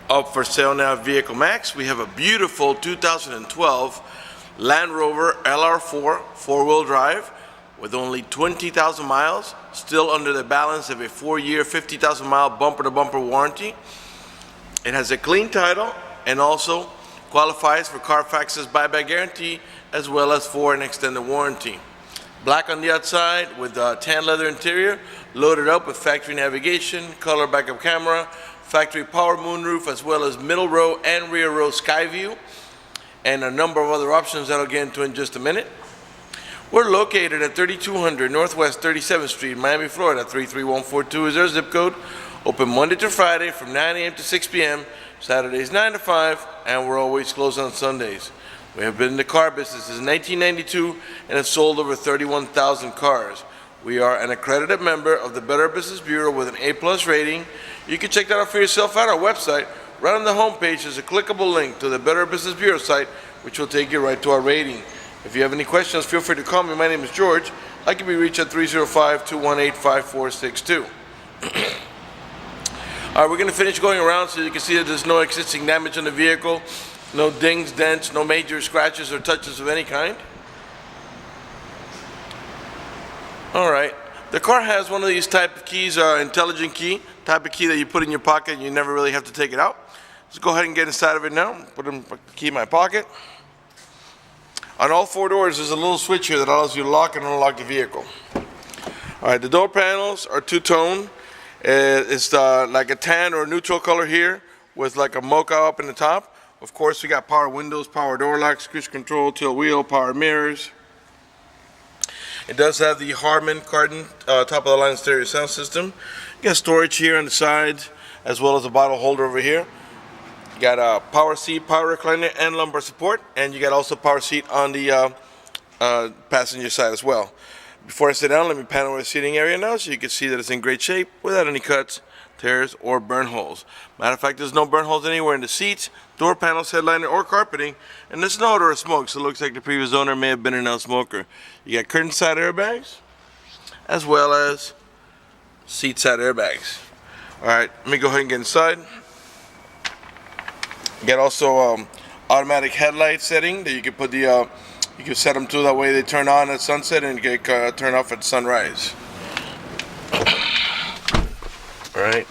Up for sale now at Vehiclemax. We have a beautiful 2012 Land Rover LR4 four-wheel drive with only 20,000 miles, still under the balance of a 4-year, 50,000 mile bumper-to-bumper warranty. It has a clean title and also qualifies for Carfax's buyback guarantee as well as for an extended warranty. Black on the outside with a tan leather interior, loaded up with factory navigation, color backup camera, factory power moonroof, as well as middle row and rear row sky view, and a number of other options that I'll get into in just a minute. We're located at 3200 Northwest 37th Street, Miami, Florida. 33142 is our zip code. Open Monday to Friday from 9 a.m. to 6 p.m., Saturdays 9 to 5, and we're always closed on Sundays. We have been in the car business since 1992 and have sold over 31,000 cars. We are an accredited member of the Better Business Bureau with an A+ rating. You can check that out for yourself at our website. Right on the homepage is a clickable link to the Better Business Bureau site, which will take you right to our rating. If you have any questions, feel free to call me. My name is George. I can be reached at 305-218-5462. All right, we're going to finish going around so you can see that there's no existing damage on the vehicle, no dings, dents, no major scratches or touches of any kind. All right, the car has one of these type of keys, intelligent key, type of key that you put in your pocket and you never really have to take it out. Let's go ahead and get inside of it now. Put the key in my pocket. On all 4 doors, there's a little switch here that allows you to lock and unlock the vehicle. All right, the door panels are two-tone. It's like a tan or a neutral color here with like a mocha up in the top. Of course, we got power windows, power door locks, cruise control, tilt wheel, power mirrors. It does have the Harman Kardon top of the line stereo sound system. You got storage here on the sides as well as a bottle holder over here. You got a power seat, power recliner, and lumbar support, and you got also power seat on the passenger side as well. Before I sit down, let me pan over the seating area now so you can see that it's in great shape without any cuts, tears, or burn holes. Matter of fact, there's no burn holes anywhere in the seats, door panels, headliner, or carpeting, and there's no odor of smoke, so it looks like the previous owner may have been an smoker. You got curtain side airbags, as well as seat side airbags. All right, let me go ahead and get inside. You got also automatic headlight setting that you can put the you can set them to that way they turn on at sunset and get turn off at sunrise. All right.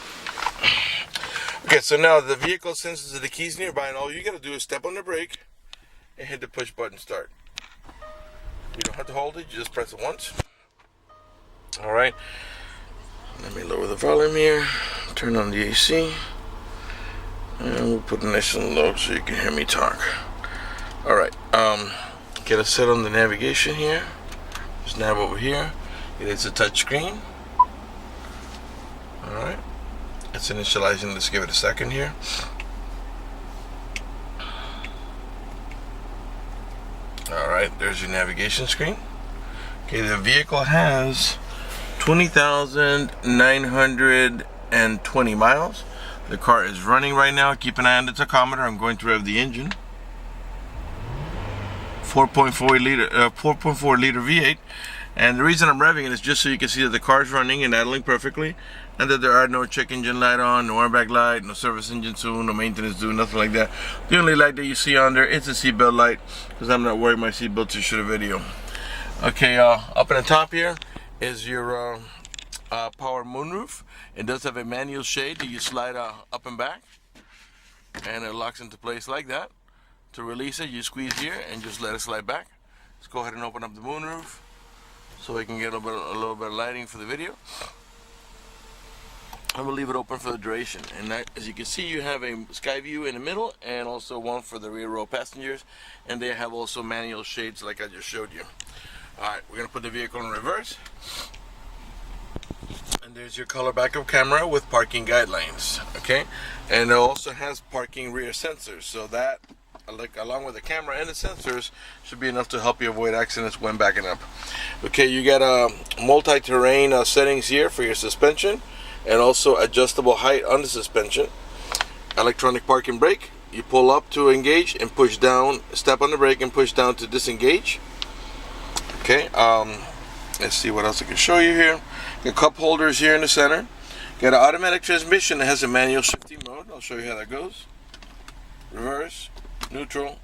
Okay, so now the vehicle senses the keys nearby, and all you got to do is step on the brake and hit the push button start. You don't have to hold it; you just press it once. All right. Let me lower the volume here. Turn on the AC. And we'll put it nice and low so you can hear me talk. Alright, get us set on the navigation here. Just nav over here. It's a touch screen. Alright, it's initializing. Let's give it a second here. Alright, there's your navigation screen. Okay, the vehicle has 20,920 miles. The car is running right now. Keep an eye on the tachometer. I'm going to rev the engine. 4.4 liter V8. And the reason I'm revving it is just so you can see that the car is running and idling perfectly, and that there are no check engine light on, no airbag light, no service engine soon, no maintenance due, nothing like that. The only light that you see on there is the seatbelt light, because I'm not wearing my seatbelt to shoot a video. Okay, up in the top here is your power moonroof. It does have a manual shade that you slide up and back, and it locks into place like that. To release it, you squeeze here and just let it slide back. Let's go ahead and open up the moonroof so we can get a little bit of lighting for the video. I'm gonna leave it open for the duration. And that, as you can see, you have a sky view in the middle and also one for the rear row passengers, and they have also manual shades like I just showed you. All right, we're gonna put the vehicle in reverse. And there's your color backup camera with parking guidelines, okay? And it also has parking rear sensors, so that, like, along with the camera and the sensors, should be enough to help you avoid accidents when backing up. Okay, you got multi-terrain settings here for your suspension, and also adjustable height on the suspension. Electronic parking brake. You pull up to engage and push down, step on the brake and push down to disengage. Okay, let's see what else I can show you here. Your cup holders here in the center. Got an automatic transmission that has a manual shifting mode. I'll show you how that goes. Reverse, neutral,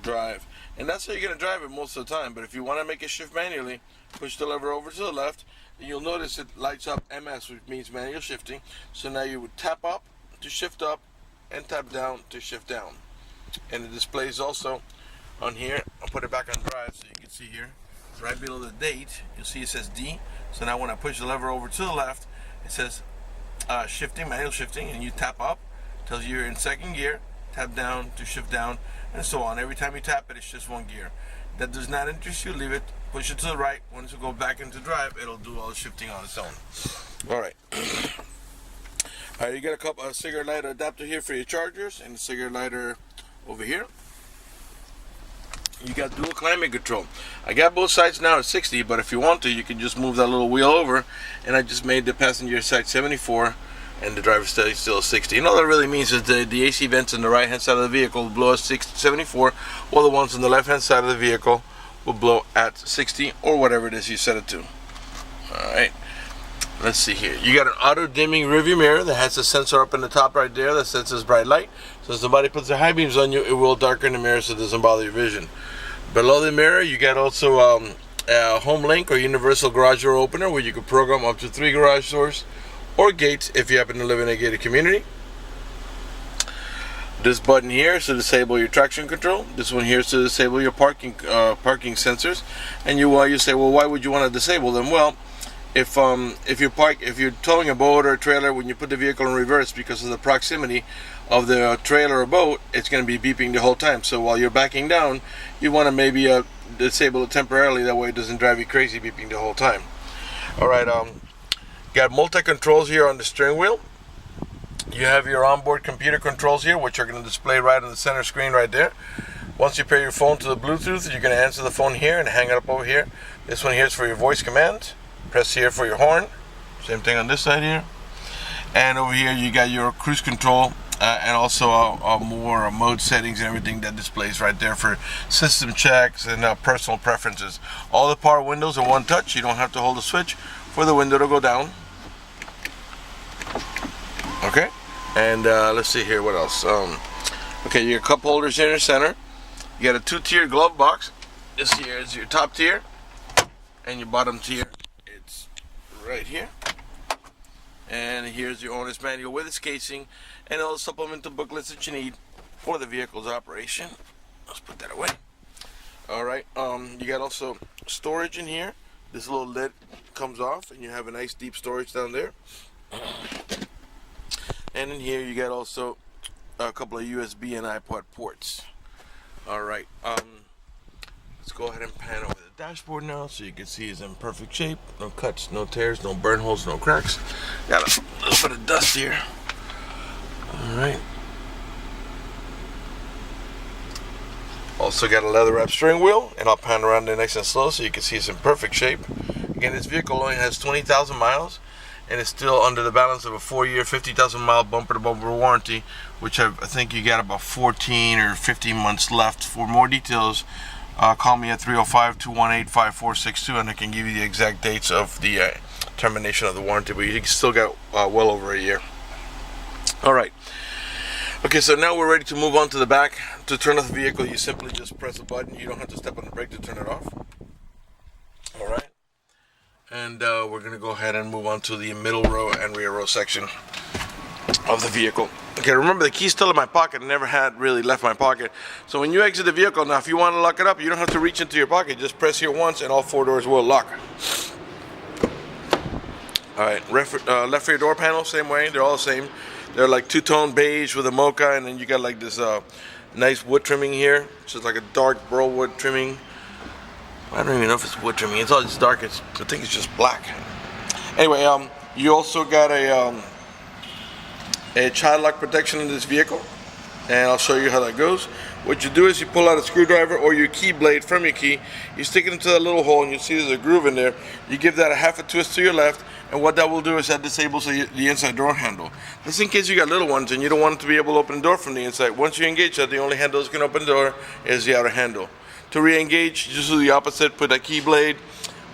drive. And that's how you're going to drive it most of the time. But if you want to make it shift manually, push the lever over to the left, and you'll notice it lights up MS, which means manual shifting. So now you would tap up to shift up and tap down to shift down. And it displays also on here. I'll put it back on drive so you can see here. Right below the date, you'll see it says D. So now when I push the lever over to the left, it says shifting, manual shifting, and you tap up, tells you you're in second gear, tap down to shift down, and so on. Every time you tap it, it's just one gear. That does not interest you, leave it, push it to the right. Once you go back into drive, it'll do all the shifting on its own. Alright. Alright, you got a cigarette lighter adapter here for your chargers, and a cigarette lighter over here. You got dual climate control. I got both sides now at 60, but if you want to, you can just move that little wheel over, and I just made the passenger side 74 and the driver's side still 60. And all that really means is the AC vents on the right hand side of the vehicle will blow at 74, while the ones on the left hand side of the vehicle will blow at 60, or whatever it is you set it to. Alright, let's see here. You got an auto dimming rearview mirror that has a sensor up in the top right there that senses bright light. So if somebody puts their high beams on you, it will darken the mirror so it doesn't bother your vision. Below the mirror, you got also a home link or universal garage door opener where you can program up to 3 garage doors or gates if you happen to live in a gated community. This button here is to disable your traction control. This one here is to disable your parking sensors. And you say, well, why would you want to disable them? Well, if you're towing a boat or a trailer, when you put the vehicle in reverse, because of the proximity of the trailer or boat, it's going to be beeping the whole time. So while you're backing down, you want to maybe disable it temporarily. That way it doesn't drive you crazy beeping the whole time. All right. Got multi-controls here on the steering wheel. You have your onboard computer controls here, which are going to display right on the center screen right there. Once you pair your phone to the Bluetooth, you're going to answer the phone here and hang it up over here. This one here is for your voice commands. Press here for your horn. Same thing on this side here. And over here you got your cruise control and also more mode settings and everything that displays right there for system checks and personal preferences. All the power windows are one touch. You don't have to hold the switch for the window to go down. Okay, and let's see here, what else? Okay, your cup holders in the center. You got a 2-tier glove box. This here is your top tier, and your bottom tier, it's right here. And here's your owner's manual with its casing and all the supplemental booklets that you need for the vehicle's operation. Let's put that away. Alright, you got also storage in here. This little lid comes off, and you have a nice deep storage down there. And in here you got also a couple of USB and iPod ports. Alright, let's go ahead and pan over the dashboard now so you can see it's in perfect shape. No cuts, no tears, no burn holes, no cracks. Got a little bit of dust here. Alright. Also got a leather wrap steering wheel, and I'll pan around there nice and slow so you can see it's in perfect shape. Again, this vehicle only has 20,000 miles. And it's still under the balance of a 4-year, 50,000 mile bumper-to-bumper warranty, which I think you got about 14 or 15 months left. For more details, call me at 305-218-5462, and I can give you the exact dates of the termination of the warranty. But you still got well over a year. All right. Okay, so now we're ready to move on to the back. To turn off the vehicle, you simply just press a button. You don't have to step on the brake to turn it off. All right. And we're going to go ahead and move on to the middle row and rear row section of the vehicle. Okay, remember the key's still in my pocket. I never had really left my pocket. So when you exit the vehicle, now if you want to lock it up, you don't have to reach into your pocket. Just press here once and all 4 doors will lock. Alright, left rear door panel, same way. They're all the same. They're like two-tone beige with a mocha, and then you got like this nice wood trimming here. So it's like a dark burl wood trimming. I don't even know if it's wood trimming. It's all just dark. I think it's just black. Anyway, you also got a child lock protection in this vehicle, and I'll show you how that goes. What you do is you pull out a screwdriver or your key blade from your key. You stick it into that little hole, and you see there's a groove in there. You give that a half a twist to your left, and what that will do is that disables the inside door handle. This in case you got little ones and you don't want it to be able to open the door from the inside. Once you engage that, the only handle that's going to open the door is the outer handle. To re-engage, just do the opposite. Put that key blade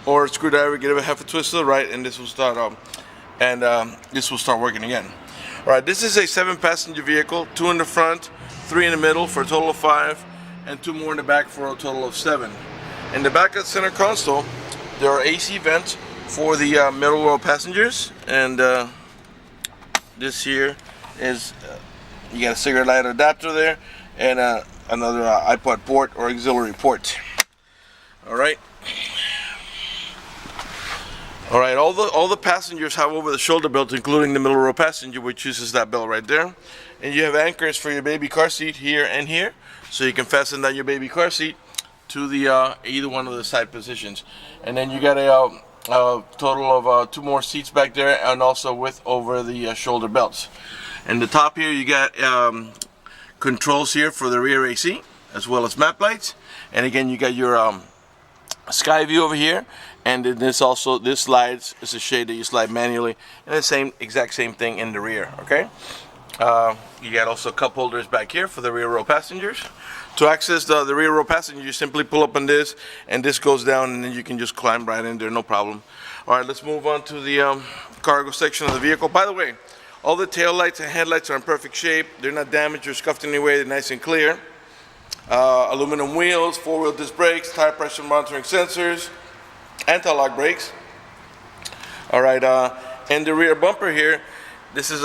or screwdriver, give it a half a twist to the right, and this will start and this will start working again. All right, this is a 7-passenger vehicle, 2 in the front, 3 in the middle for a total of 5, and 2 more in the back for a total of 7. In the back of the center console, there are AC vents for the middle row passengers, and this here is you got a cigarette lighter adapter there, and another iPod port or auxiliary port. All right. All right, all the passengers have over the shoulder belt, including the middle row passenger, which uses that belt right there. And you have anchors for your baby car seat here and here, so you can fasten down your baby car seat to the either one of the side positions. And then you got a total of 2 more seats back there, and also with over the shoulder belts. And the top here, you got controls here for the rear AC, as well as map lights. And again, you got your sky view over here. And then this slides. It's a shade that you slide manually, and the exact same thing in the rear. Okay. You got also cup holders back here for the rear row passengers. To access the rear row passenger, you simply pull up on this, and this goes down, and then you can just climb right in there, no problem. All right, let's move on to the cargo section of the vehicle. By the way, all the tail lights and headlights are in perfect shape. They're not damaged or scuffed in any way. They're nice and clear. Aluminum wheels, 4-wheel disc brakes, tire pressure monitoring sensors, anti-lock brakes. All right, and the rear bumper here, this is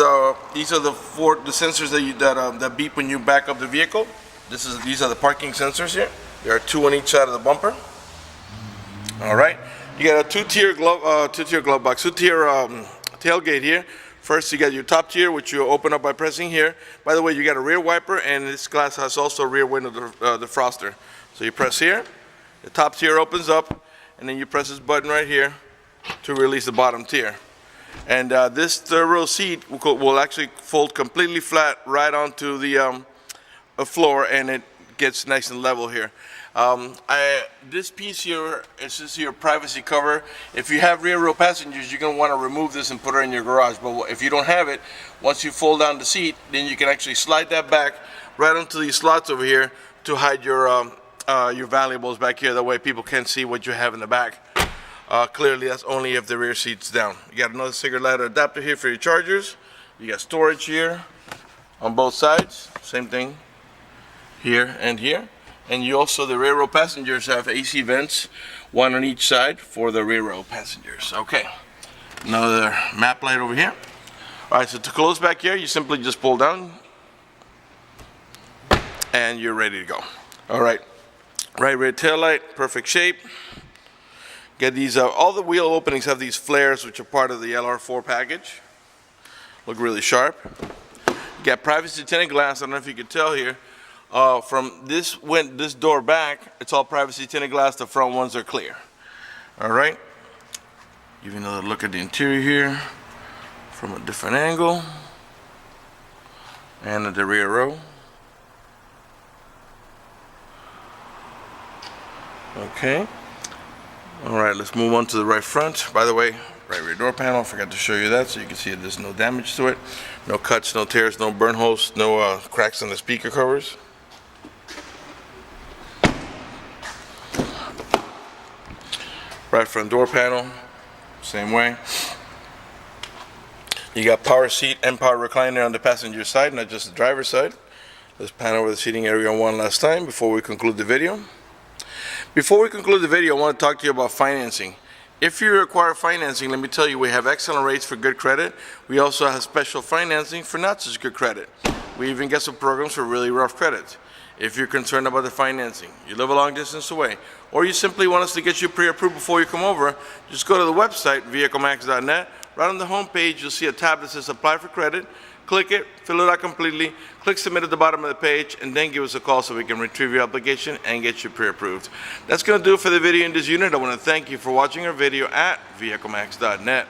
these are the sensors that beep when you back up the vehicle. These are the parking sensors here. There are 2 on each side of the bumper. All right, you got a 2-tier glove box, 2-tier tailgate here. First, you got your top tier, which you open up by pressing here. By the way, you got a rear wiper, and this glass has also a rear window defroster. So you press here, the top tier opens up, and then you press this button right here to release the bottom tier. And this third row seat will actually fold completely flat right onto the floor, and it gets nice and level here. This piece here is just your privacy cover. If you have rear row passengers, you're going to want to remove this and put it in your garage. But if you don't have it, once you fold down the seat, then you can actually slide that back right onto these slots over here to hide your valuables back here. That way people can't see what you have in the back. Clearly, that's only if the rear seat's down. You got another cigarette lighter adapter here for your chargers. You got storage here on both sides. Same thing here and here. And you also, the rear row passengers have AC vents, 1 on each side for the rear row passengers. Okay, another map light over here. All right, so to close back here, you simply just pull down, and you're ready to go. All right, right rear tail light, perfect shape. Get these, all the wheel openings have these flares, which are part of the LR4 package. Look really sharp. You got privacy tinted glass. I don't know if you can tell here. From this door back, it's all privacy tinted glass. The front ones are clear. All right. Give you another look at the interior here from a different angle, and at the rear row. Okay. All right, let's move on to the right front. By the way, right rear door panel, I forgot to show you that, so you can see there's no damage to it. No cuts, no tears, no burn holes, no cracks on the speaker covers. Right front door panel, same way. You got power seat and power recliner on the passenger side, not just the driver's side. Let's pan over the seating area one last time before we conclude the video. Before we conclude the video, I want to talk to you about financing. If you require financing, let me tell you, we have excellent rates for good credit. We also have special financing for not such good credit. We even get some programs for really rough credit. If you're concerned about the financing, you live a long distance away, or you simply want us to get you pre-approved before you come over, just go to the website, vehiclemax.net. Right on the home page, you'll see a tab that says Apply for Credit. Click it, fill it out completely, click Submit at the bottom of the page, and then give us a call so we can retrieve your application and get you pre-approved. That's going to do it for the video in this unit. I want to thank you for watching our video at vehiclemax.net.